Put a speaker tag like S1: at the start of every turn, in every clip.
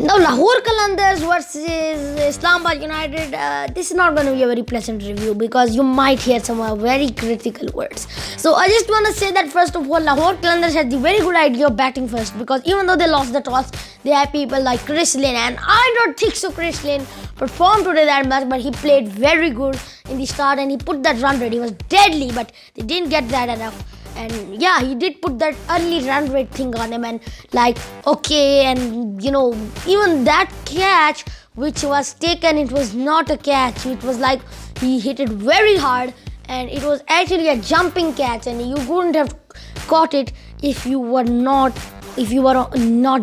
S1: Now, Lahore Qalandars versus Islamabad United, this is not going to be a very pleasant review because you might hear some very critical words. So, I just want to say that first of all, Lahore Qalandars had the very good idea of batting first because even though they lost the toss, they had people like Chris Lynn, and I don't think so Chris Lynn performed today that much, but he played very good in the start and he put that run rate. He was deadly, but they didn't get that enough. And yeah, he did put that early run rate thing on him, and like, okay, and even that catch which was taken, it was not a catch. It was like he hit it very hard, and it was actually a jumping catch, and you couldn't have caught it if you were not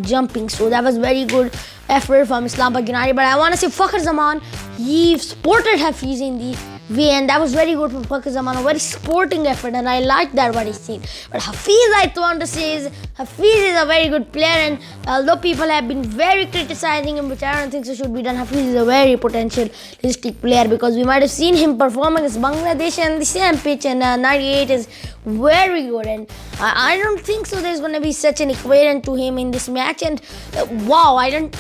S1: jumping. So that was very good effort from Islamabad United. But I want to say Fakhar Zaman, he supported Hafiz in the way, and that was very good from Fakhar Zaman, a very sporting effort, and I liked that what he's seen. But Hafiz, I want to say, is a very good player, and although people have been very criticizing him, which I don't think so should be done, Hafiz is a very potentialistic player because we might have seen him perform against Bangladesh and the same pitch, and 98 is very good, and I don't think so there's going to be such an equivalent to him in this match. And wow, I didn't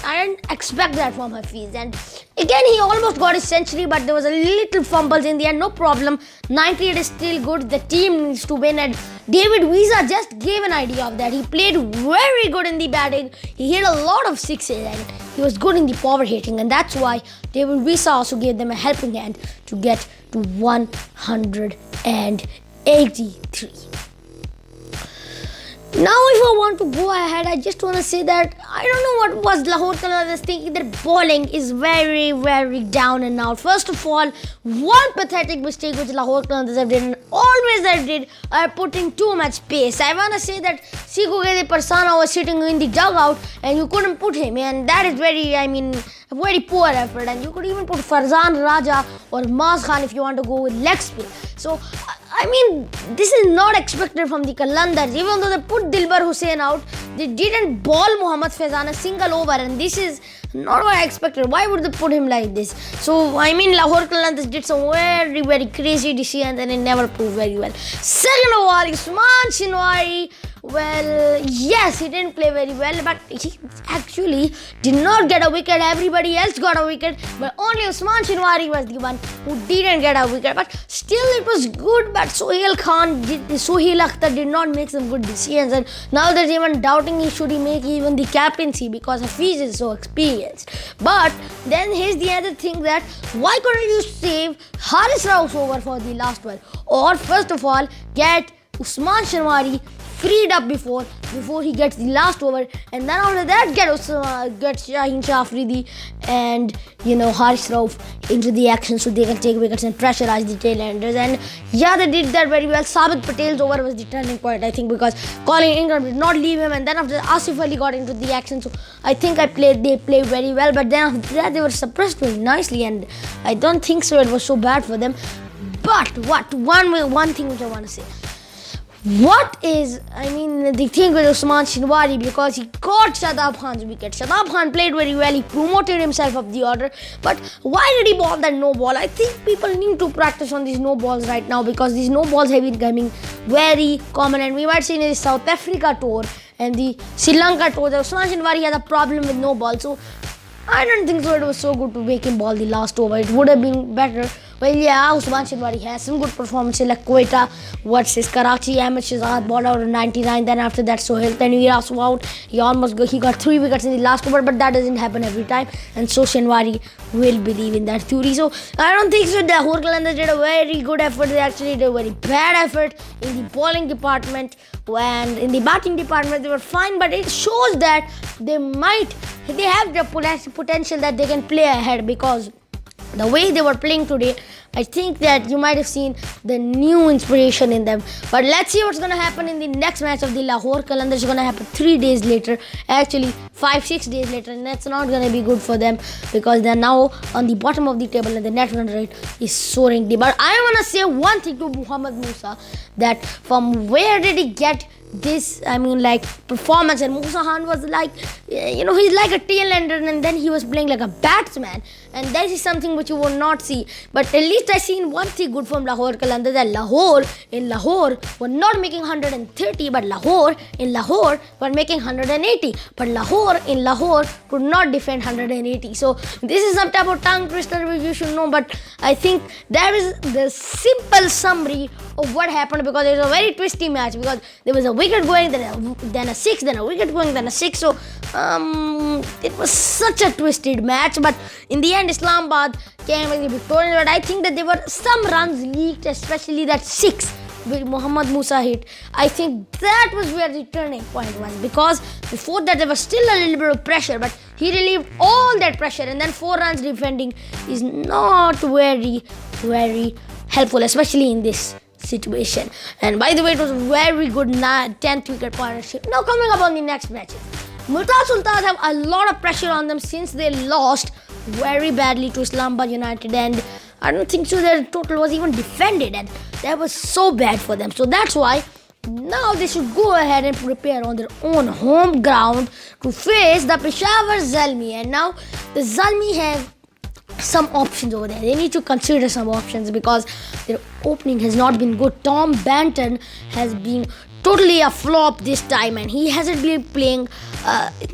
S1: expect that from Hafiz. And again, he almost got his century, but there was a little fumbles in the end. No problem, 98 is still good. The team needs to win, and David Visa just gave an idea of that. He played very good in the batting. He hit a lot of sixes, and he was good in the power hitting, and that's why David Visa also gave them a helping hand to get to 183. Now, if I want to go ahead, I just want to say that I don't know what was Lahore Qalandars thinking. Their bowling is very, very down and out. First of all, one pathetic mistake which Lahore Qalandars have done, always have did, are putting too much pace. I want to say that Siku Gede Persana was sitting in the dugout and you couldn't put him, and that is very poor effort. And you could even put Farzan Raja or Maaz Khan if you want to go with leg spin. So, this is not expected from the Qalandars. Even though they put Dilbar Hussain out, they didn't ball Mohammad Faizan a single over, and this is not what I expected. Why would they put him like this? So, Lahore Qalandars did some very, very crazy decisions, and it never proved very well. Second of all, Usman Shinwari, well, yes, he didn't play very well, but he actually did not get a wicket. Everybody else got a wicket, but only Usman Shinwari was the one who didn't get a wicket. But still, it was good. But Sohail Akhtar did not make some good decisions, and now there's even doubting should he make even the captaincy because Hafiz is so experienced. But then here's the other thing, that why couldn't you save Haris Rauf over for the last one, or first of all get Usman Shinwari freed up before he gets the last over, and then after that get Shaheen Shah Afridi and Haris Rauf into the action so they can take wickets and pressurize the tailenders. And yeah, they did that very well. Sabit Patel's over was the turning point, I think, because Colin Ingram did not leave him, and then after Asif Ali got into the action, so I think they played very well. But then after that they were suppressed very nicely, and I don't think so it was so bad for them. But one thing which I want to say, the thing with Usman Shinwari, because he caught Shadab Khan's wicket. Shadab Khan played very well, he promoted himself up the order, but why did he ball that no ball? I think people need to practice on these no balls right now, because these no balls have been becoming very common, and we might see in the South Africa tour and the Sri Lanka tour that Usman Shinwari has a problem with no ball. So I don't think so it was so good to make him ball the last over. It would have been better. Well, yeah, Usman Shinwari has some good performances like Quetta versus Karachi. Ahmed Shahzad balled out at 99. Then after that, Sohail Tanvir also out. He got 3 wickets in the last over, but that doesn't happen every time. And so Shinwari will believe in that theory. So I don't think so. The Lahore Qalandars did a very good effort. They actually did a very bad effort in the bowling department, and in the batting department they were fine. But it shows that they have the potential that they can play ahead, because the way they were playing today, I think that you might have seen the new inspiration in them. But let's see what's going to happen in the next match of the Lahore Qalandars. It's going to happen 3 days later, actually 5-6 days later, and that's not going to be good for them because they're now on the bottom of the table and the net run rate is soaring deep. But I want to say one thing to Muhammad Musa, that from where did he get this performance? And Musa Khan was he's like a tail ender, and then he was playing like a batsman, and that is something which you will not see. But at least I seen one thing good from Lahore Qalandars, that Lahore were not making 130, but Lahore were making 180, but Lahore could not defend 180. So this is some type of tongue twister which you should know, but I think that is the simple summary of what happened, because it was a very twisty match, because there was a wicket going, then a six, then a wicket going, then a six. So it was such a twisted match, but in the end Islamabad came with the victorious. But I think that there were some runs leaked, especially that six which Mohammad Musa hit. I think that was where the turning point was, because before that there was still a little bit of pressure, but he relieved all that pressure, and then 4 runs defending is not very helpful, especially in this situation. And by the way, it was a very good 10th wicket partnership. Now coming up on the next matches, Multan Sultans have a lot of pressure on them since they lost very badly to Islamabad United, and I don't think so their total was even defended, and that was so bad for them. So that's why now they should go ahead and prepare on their own home ground to face the Peshawar Zalmi. And now the Zalmi have some options over there. They need to consider some options, because their opening has not been good. Tom Banton has been totally a flop this time, and he hasn't been playing,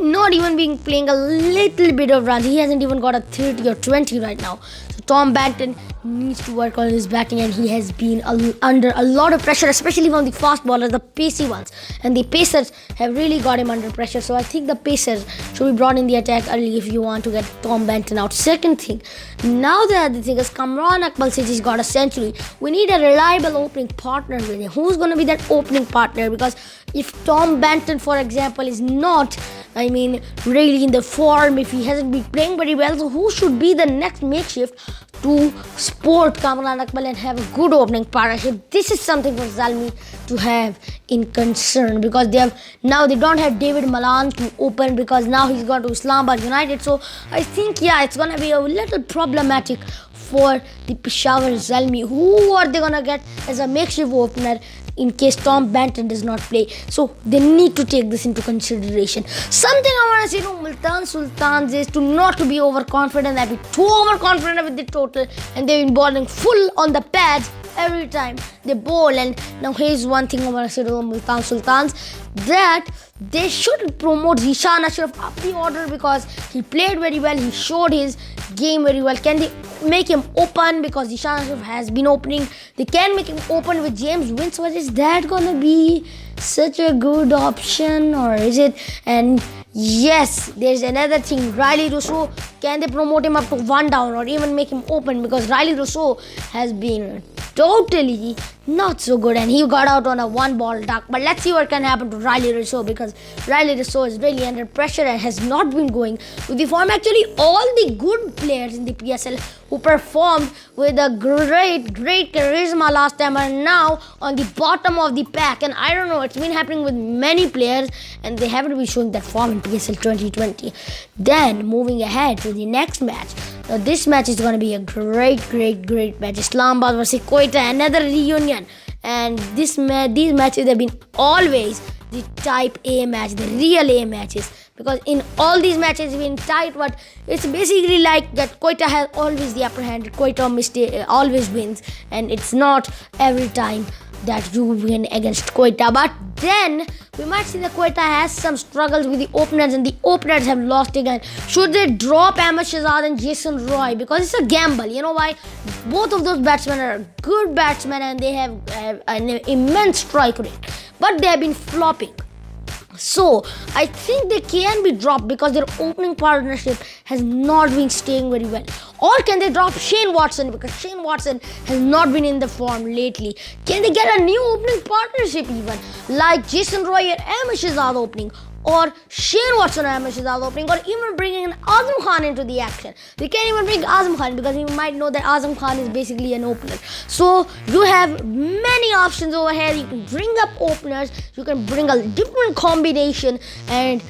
S1: not even been playing a little bit of runs. He hasn't even got a 30 or 20 right now. So Tom Banton needs to work on his batting, and he has been under a lot of pressure, especially from the fast bowlers, the pacey ones, and the pacers have really got him under pressure. So I think the pacers should be brought in the attack early if you want to get Tom Banton out. Second thing, now the other thing is Kamran Akmal says he's got a century. We need a reliable opening partner with him. Who's going to be that opening partner? Because if Tom Banton, for example, is not, really in the form, if he hasn't been playing very well, so who should be the next makeshift to support Kamran Akmal and have a good opening partnership? This is something for Zalmi to have in concern, because they don't have David Malan to open, because now he's gone to Islamabad United. So I think it's gonna be a little problematic for the Peshawar Zalmi. Who are they gonna get as a makeshift opener in case Tom Banton does not play? So they need to take this into consideration. Something I want to say to Multan Sultans is to not to be overconfident, that be too overconfident with the total, and they've been bowling full on the pads every time they bowl. And now here's one thing I want to say to Multan Sultans, that they should promote Zishan Ashraf up the order, because he played very well, he showed his game very well. Can they make him open, because Zishan Ashraf has been opening? They can make him open with James Winsworth. Is that gonna be such a good option, or is it? And yes, there's another thing, Riley Rousseau. Can they promote him up to 1 down, or even make him open? Because Riley Rousseau has been totally not so good, and he got out on a 1-ball duck. But let's see what can happen to Riley Rousseau, because Riley Rousseau is really under pressure and has not been going with the form. Actually, all the good players in the PSL who performed with a great charisma last time are now on the bottom of the pack. And I don't know, it's been happening with many players, and they haven't been showing that form in PSL 2020. Then moving ahead to the next match. Now this match is going to be a great match. Islamabad versus Quetta, another reunion. And these matches have been always the type A match, the real A matches. Because in all these matches it's been tight, but it's basically like that Quetta has always the upper hand. Quetta always wins, and it's not every time that you win against Quetta. But then we might see that Quetta has some struggles with the openers, and the openers have lost again. Should they drop Ahmed Shahzad and Jason Roy? Because it's a gamble. You know why? Both of those batsmen are good batsmen, and they have an immense strike rate, but they have been flopping. So I think they can be dropped, because their opening partnership has not been staying very well. Or can they drop Shane Watson, because Shane Watson has not been in the form lately? Can they get a new opening partnership even, like Jason Roy and Ahmed Shahzad opening, or Shane Watson and Ahmed Shahzad opening, or even bringing in Azam Khan into the action? They can't even bring Azam Khan, because you might know that Azam Khan is basically an opener. So you have many options over here. You can bring up openers, you can bring a different combination, and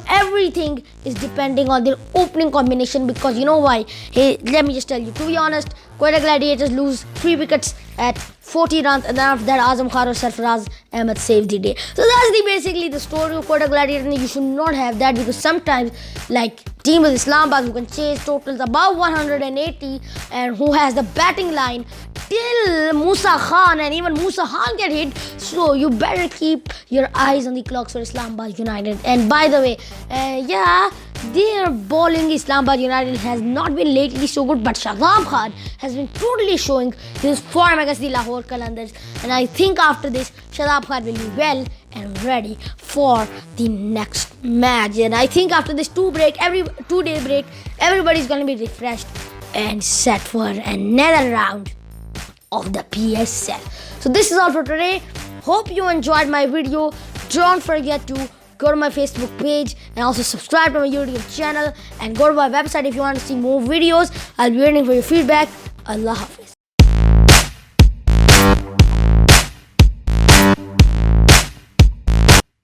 S1: everything is depending on their opening combination. Because you know why? Hey, let me just tell you, to be honest, Quetta Gladiators lose 3 wickets at 40 runs, and then after that Azam Khan or Sarfaraz Ahmed saved the day. So that's basically the story of Quetta Gladiators. You should not have that, because sometimes like team with Islamabad who can chase totals above 180 and who has the batting line till Musa Khan, and even Musa Khan get hit. So you better keep your eyes on the clocks for Islamabad United. And by the way, their bowling Islamabad United has not been lately so good, but Shadab Khan has been totally showing his form against the Lahore Qalandars. And I think after this, Shadab Khan will be well and ready for the next match. And I think after this 2-day break, everybody's going to be refreshed and set for another round of the PSL. So this is all for today. Hope you enjoyed my video. Don't forget to go to my Facebook page and also subscribe to my YouTube channel, and go to my website if you want to see more videos. I'll be waiting for your feedback. Allah Hafiz.